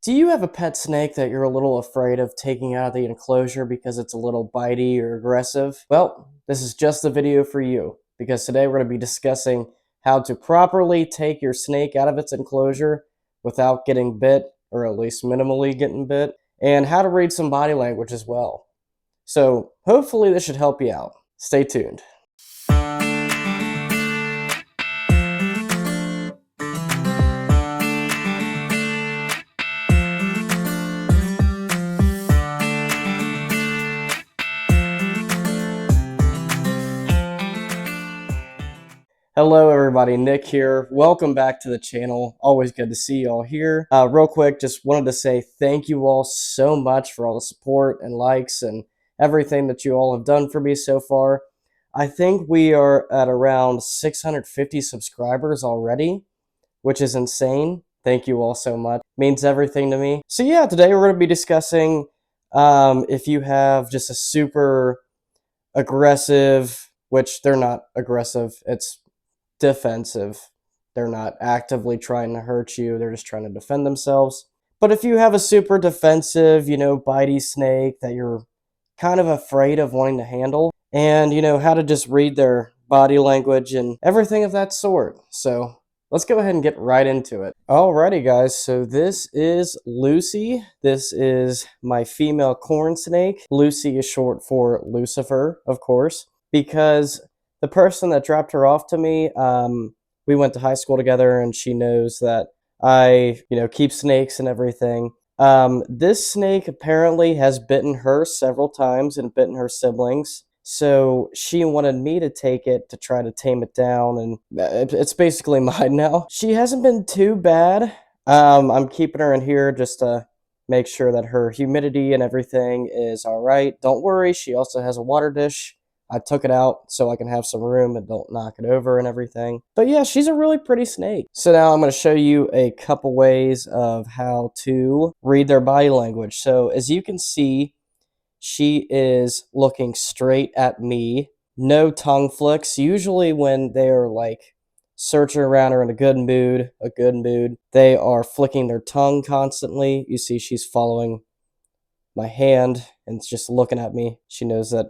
Do you have a pet snake that you're a little afraid of taking out of the enclosure because it's a little bitey or aggressive? Well, this is just the video for you because today we're going to be discussing how to properly take your snake out of its enclosure without getting bit, or at least minimally getting bit, and how to read some body language as well. So hopefully this should help you out. Stay tuned. Hello everybody, Nick here. Welcome back to the channel. Always good to see you all here. Real quick, just wanted to say thank you all so much for all the support and likes and everything that you all have done for me so far. I think we are at around 650 subscribers already, which is insane. Thank you all so much. Means everything to me. So yeah, today we're going to be discussing if you have just a super aggressive, which they're not aggressive, it's defensive. They're not actively trying to hurt you, they're just trying to defend themselves. But if you have a super defensive, bitey snake that you're kind of afraid of wanting to handle, and how to just read their body language and everything of that sort. So let's go ahead and get right into it. Alrighty guys, so this is Lucy. This is my female corn snake. Lucy is short for Lucifer, of course, because the person that dropped her off to me, we went to high school together, and she knows that I, keep snakes and everything. This snake apparently has bitten her several times and bitten her siblings. So she wanted me to take it to try to tame it down, and it's basically mine now. She hasn't been too bad. I'm keeping her in here just to make sure that her humidity and everything is all right. Don't worry, she also has a water dish. I took it out so I can have some room and don't knock it over and everything. But yeah, she's a really pretty snake. So now I'm going to show you a couple ways of how to read their body language. So as you can see, she is looking straight at me. No tongue flicks. Usually when they're like searching around or in a good mood, they are flicking their tongue constantly. You see she's following my hand and just looking at me. She knows that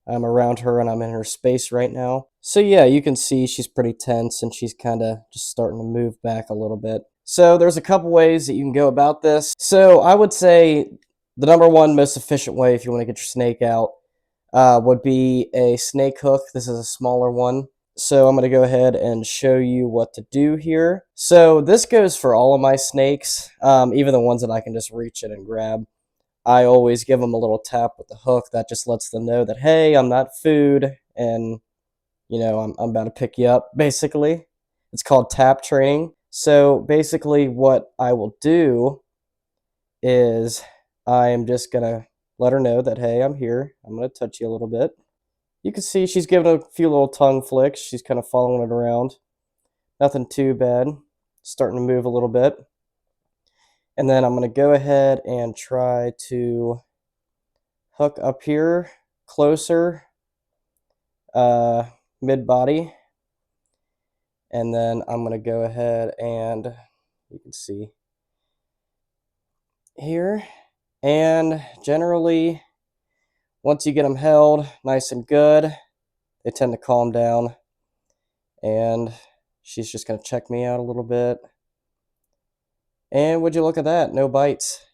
I'm around her and I'm in her space right now. So yeah, you can see she's pretty tense and she's kind of just starting to move back a little bit. So there's a couple ways that you can go about this. So I would say the number one most efficient way if you want to get your snake out would be a snake hook. This is a smaller one. So I'm going to go ahead and show you what to do here. So this goes for all of my snakes, even the ones that I can just reach in and grab. I always give them a little tap with the hook that just lets them know that, hey, I'm not food, and, I'm about to pick you up, basically. It's called tap training. So basically what I will do is I am just going to let her know that, hey, I'm here. I'm going to touch you a little bit. You can see she's giving a few little tongue flicks. She's kind of following it around. Nothing too bad. Starting to move a little bit. And then I'm going to go ahead and try to hook up here closer, mid-body. And then I'm going to go ahead and you can see here. And generally, once you get them held nice and good, they tend to calm down. And she's just going to check me out a little bit. And would you look at that? No bites.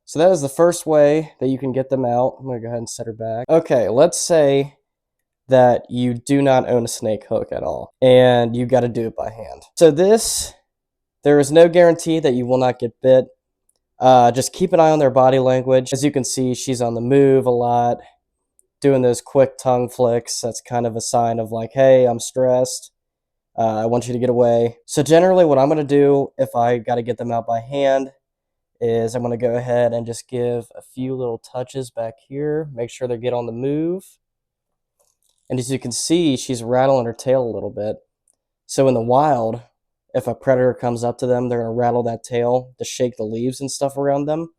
So that is the first way that you can get them out. I'm going to go ahead and set her back. Okay, let's say that you do not own a snake hook at all, and you got to do it by hand. So there is no guarantee that you will not get bit. Just keep an eye on their body language. As you can see, she's on the move a lot, doing those quick tongue flicks. That's kind of a sign of like, hey, I'm stressed. I want you to get away. So generally what I'm going to do if I got to get them out by hand is I'm going to go ahead and just give a few little touches back here. Make sure they get on the move. And as you can see, she's rattling her tail a little bit. So in the wild, if a predator comes up to them, they're going to rattle that tail to shake the leaves and stuff around them.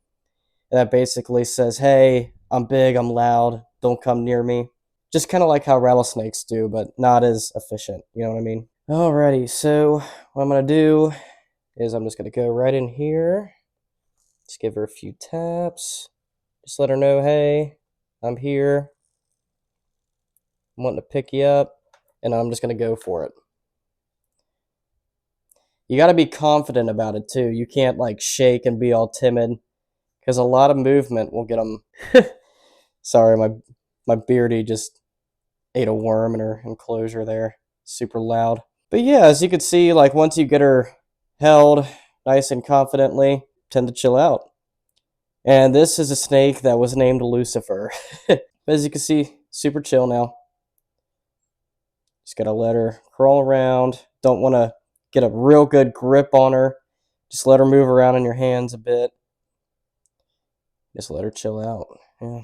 And that basically says, hey, I'm big, I'm loud, don't come near me. Just kind of like how rattlesnakes do, but not as efficient. You know what I mean? Alrighty, so what I'm going to do is I'm just going to go right in here. Just give her a few taps. Just let her know, hey, I'm here. I'm wanting to pick you up. And I'm just going to go for it. You got to be confident about it too. You can't like shake and be all timid, because a lot of movement will get them. Sorry, my beardy just ate a worm in her enclosure there. Super loud. But yeah, as you can see, like once you get her held nice and confidently, tend to chill out. And this is a snake that was named Lucifer. But as you can see, super chill now. Just gotta let her crawl around. Don't want to get a real good grip on her. Just let her move around in your hands a bit. Just let her chill out. Yeah.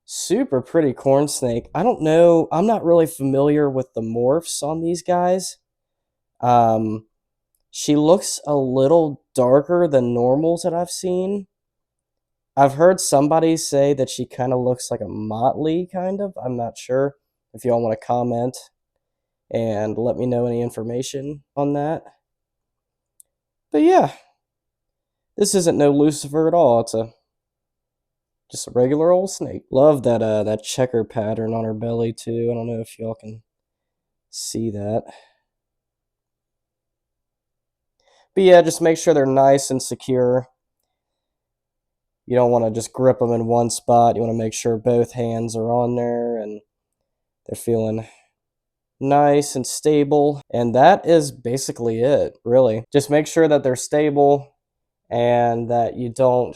Super pretty corn snake. I don't know. I'm not really familiar with the morphs on these guys. She looks a little darker than normals that I've seen. I've heard somebody say that she kind of looks like a motley, kind of. I'm not sure. If y'all want to comment and let me know any information on that. But yeah, this isn't no Lucifer at all. It's just a regular old snake. Love that that checker pattern on her belly too. I don't know if y'all can see that. But yeah, just make sure they're nice and secure. You don't want to just grip them in one spot. You want to make sure both hands are on there and they're feeling nice and stable. And that is basically it, really. Just make sure that they're stable and that you don't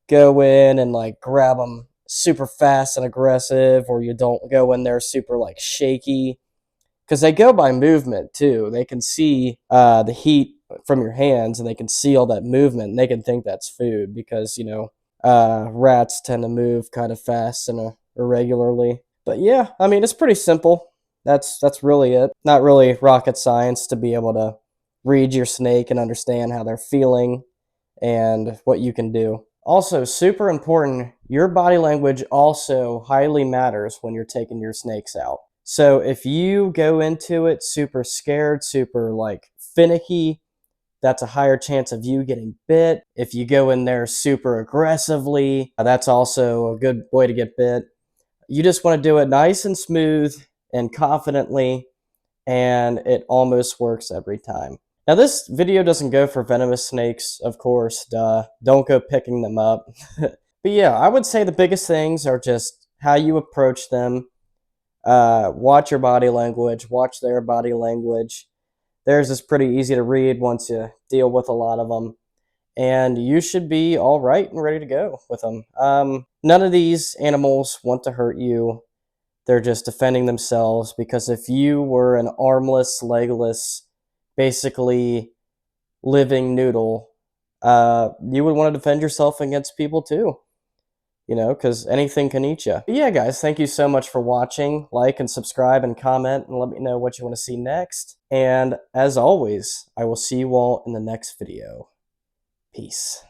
go in and like grab them super fast and aggressive, or you don't go in there super like shaky, because they go by movement too. They can see the heat from your hands, and they can see all that movement, and they can think that's food, because you know rats tend to move kind of fast and irregularly. But yeah, I mean, it's pretty simple. That's really it. Not really rocket science to be able to read your snake and understand how they're feeling and what you can do. Also, super important, your body language also highly matters when you're taking your snakes out. So if you go into it super scared, super like finicky, that's a higher chance of you getting bit. If you go in there super aggressively, that's also a good way to get bit. You just want to do it nice and smooth and confidently, and it almost works every time. Now, this video doesn't go for venomous snakes, of course, duh. Don't go picking them up. But yeah, I would say the biggest things are just how you approach them. Watch your body language, watch their body language. Theirs is pretty easy to read once you deal with a lot of them. And you should be all right and ready to go with them. None of these animals want to hurt you. They're just defending themselves, because if you were an armless, legless, basically living noodle, you would want to defend yourself against people too, you know, because anything can eat you. But yeah, guys, thank you so much for watching. Like and subscribe and comment and let me know what you want to see next. And as always, I will see you all in the next video. Peace.